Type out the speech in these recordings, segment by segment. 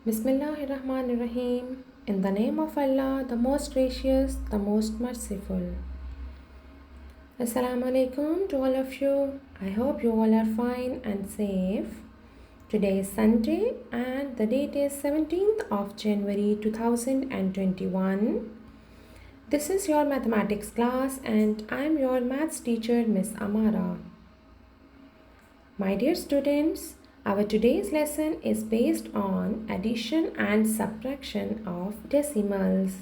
Bismillahirrahmanirrahim. In the name of Allah, the most gracious, the most merciful. Assalamu alaikum to all of you. I hope you all are fine and safe. Today is Sunday and the date is 17th of January 2021. This is your mathematics class and I am your maths teacher, Miss Amara. My dear students, our today's lesson is based on addition and subtraction of decimals.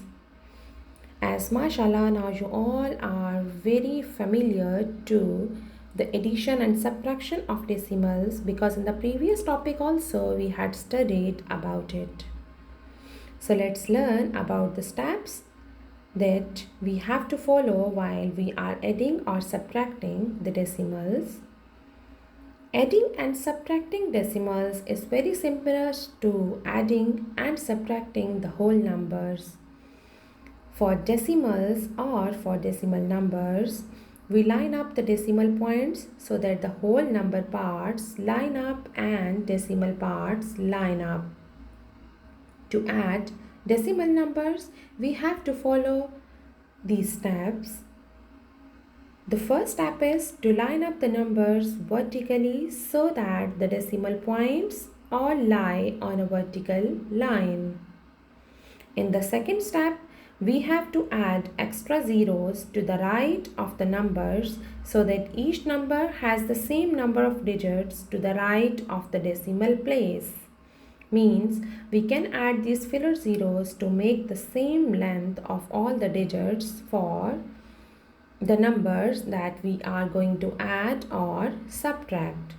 As mashallah, now you all are very familiar to the addition and subtraction of decimals because in the previous topic also we had studied about it. So let's learn about the steps that we have to follow while we are adding or subtracting the decimals. Adding and subtracting decimals is very similar to adding and subtracting the whole numbers. For decimals or for decimal numbers, we line up the decimal points so that the whole number parts line up and decimal parts line up. To add decimal numbers, we have to follow these steps. The first step is to line up the numbers vertically so that the decimal points all lie on a vertical line. In the second step, we have to add extra zeros to the right of the numbers so that each number has the same number of digits to the right of the decimal place. Means we can add these filler zeros to make the same length of all the digits for the numbers that we are going to add or subtract.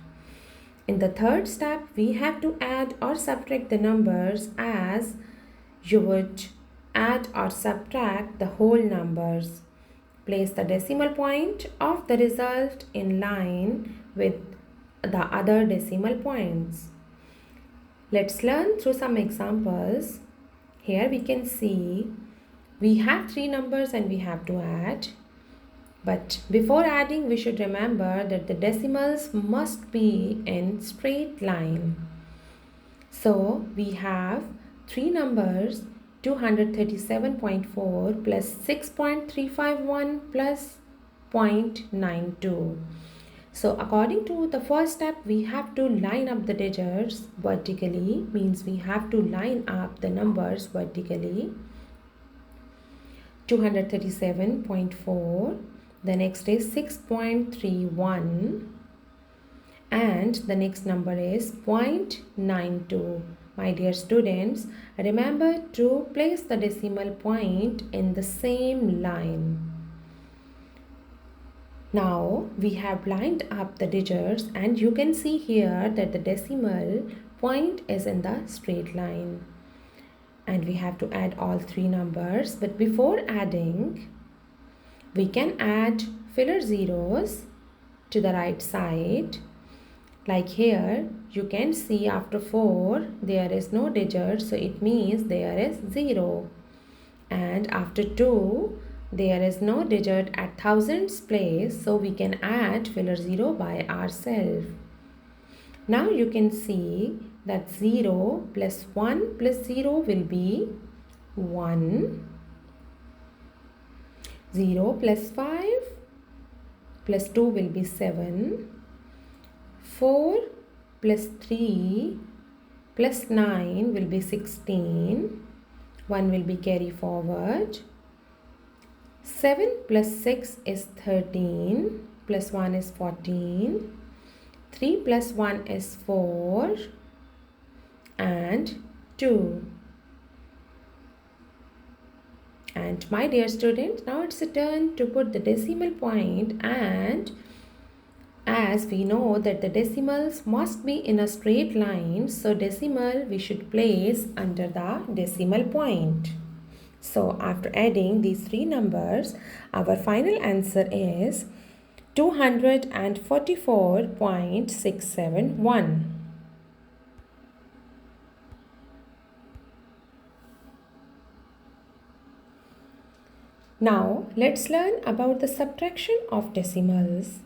In the third step, we have to add or subtract the numbers as you would add or subtract the whole numbers. Place the decimal point of the result in line with the other decimal points. Let's learn through some examples. Here we can see we have three numbers and we have to add. But before adding, we should remember that the decimals must be in straight line. So we have three numbers 237.4 plus 6.351 plus 0.92. So according to the first step, we have to line up the digits vertically, means we have to line up the numbers vertically. 237.4. The next is 6.31 and the next number is 0.92. My dear students, remember to place the decimal point in the same line. Now we have lined up the digits and you can see here that the decimal point is in the straight line. And we have to add all three numbers, but before adding, we can add filler zeros to the right side. Like here, you can see after 4, there is no digit, so it means there is 0. And after 2, there is no digit at thousands place, so we can add filler 0 by ourselves. Now you can see that 0 plus 1 plus 0 will be 1. 0 plus 5 plus 2 will be 7. 4 plus 3 plus 9 will be 16. 1 will be carry forward. 7 plus 6 is 13. Plus 1 is 14. 3 plus 1 is 4. And 2. And my dear student, now it's a turn to put the decimal point, and as we know that the decimals must be in a straight line, so decimal we should place under the decimal point. So after adding these three numbers, our final answer is 244.671. Now let's learn about the subtraction of decimals.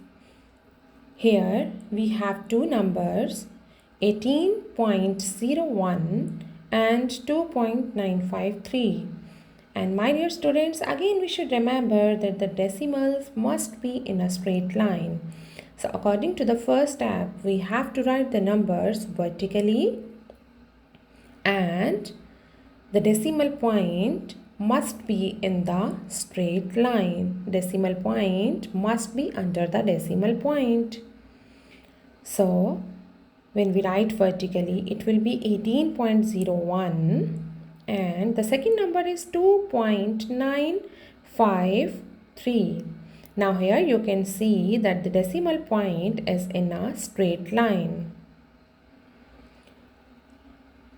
Here we have two numbers 18.01 and 2.953. And my dear students, again we should remember that the decimals must be in a straight line. So according to the first step, we have to write the numbers vertically, and the decimal point must be in the straight line. Decimal point must be under the decimal point. So when we write vertically, it will be 18.01, and the second number is 2.953. Now here you can see that the decimal point is in a straight line.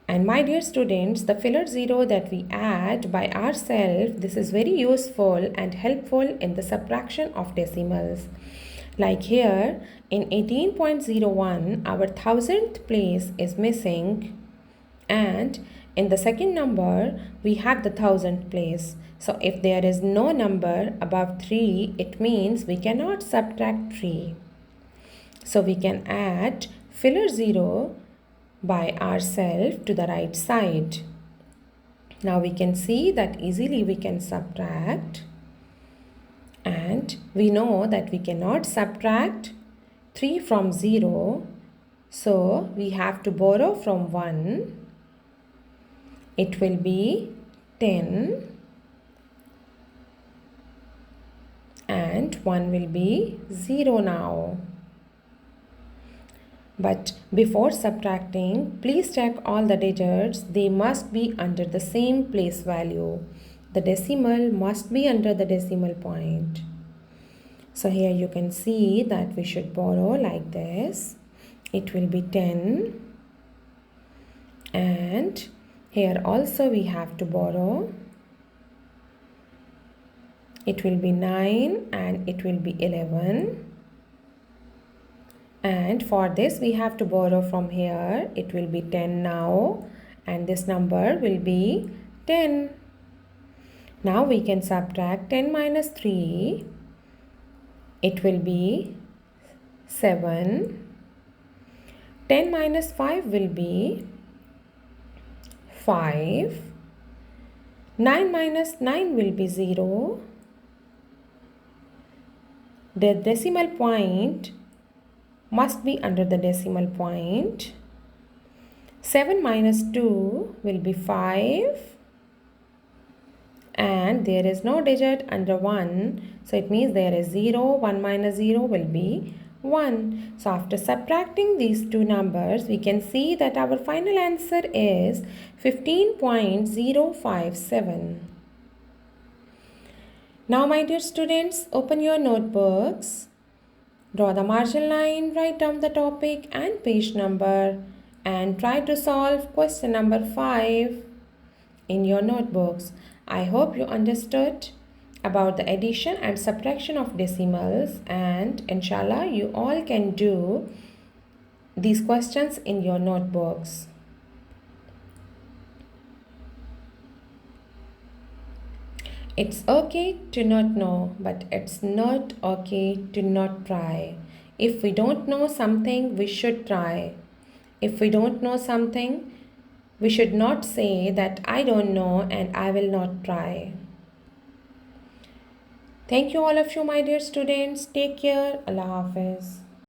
And my dear students, the filler zero that we add by ourselves, this is very useful and helpful in the subtraction of decimals. Like here in 18.01, our thousandth place is missing, and in the second number we have the thousandth place. So if there is no number above 3, it means we cannot subtract 3. So we can add filler 0 by ourselves to the right side. Now we can see that easily we can subtract, and we know that we cannot subtract 3 from 0, so we have to borrow from 1. It will be 10, and 1 will be 0 now. But before subtracting, please check all the digits. They must be under the same place value. The decimal must be under the decimal point. So here you can see that we should borrow like this. It will be 10. And here also we have to borrow. It will be 9 and it will be 11. And for this we have to borrow from here. It will be 10 now, and this number will be 10. Now we can subtract 10 minus 3. It will be 7. 10 minus 5 will be 5. 9 minus 9 will be 0. The decimal point must be under the decimal point. 7 minus 2 will be 5. And there is no digit under 1. So it means there is 0. 1 minus 0 will be 1. So after subtracting these two numbers, we can see that our final answer is 15.057. Now my dear students, open your notebooks. Draw the margin line, write down the topic and page number, and try to solve question number 5 in your notebooks. I hope you understood about the addition and subtraction of decimals, and inshallah you all can do these questions in your notebooks. It's okay to not know, but it's not okay to not try. If we don't know something, we should try. If we don't know something, we should not say that I don't know and I will not try. Thank you all of you, my dear students. Take care. Allah Hafiz.